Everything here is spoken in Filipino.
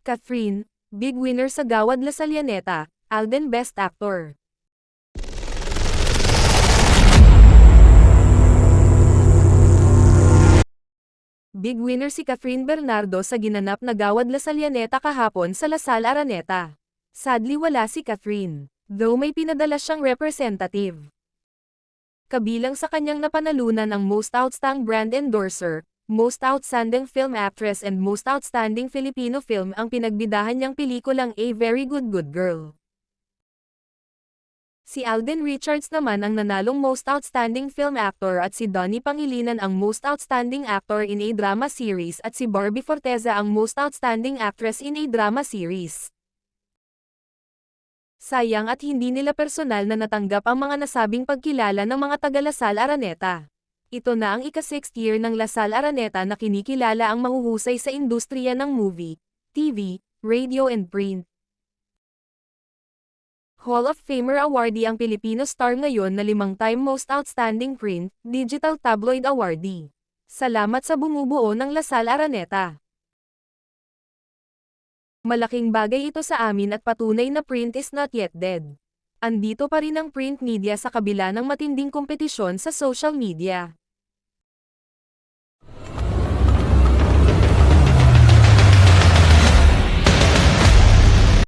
Catherine, big winner sa Gawad La Salianeta, Alden Best Actor. Big winner si Catherine Bernardo sa ginanap na Gawad La Salianeta kahapon sa Lasal Araneta. Sadly wala si Catherine, though may pinadala siyang representative. Kabilang sa kanyang napanalunan ang Most Outstanding Brand Endorser, Most Outstanding Film Actress and Most Outstanding Filipino Film ang pinagbidahan niyang pelikulang A Very Good Good Girl. Si Alden Richards naman ang nanalong Most Outstanding Film Actor at si Donnie Pangilinan ang Most Outstanding Actor in a Drama Series at si Barbie Forteza ang Most Outstanding Actress in a Drama Series. Sayang at hindi nila personal na natanggap ang mga nasabing pagkilala ng mga taga Lasal Araneta. Ito na ang ika-6th year ng Lasal Araneta na kinikilala ang mahuhusay sa industriya ng movie, TV, radio and print. Hall of Famer awardee ang Filipino star ngayon na 5-time Most Outstanding Print, Digital Tabloid awardee. Salamat sa bumubuo ng Lasal Araneta. Malaking bagay ito sa amin at patunay na print is not yet dead. Andito pa rin ang print media sa kabila ng matinding kompetisyon sa social media.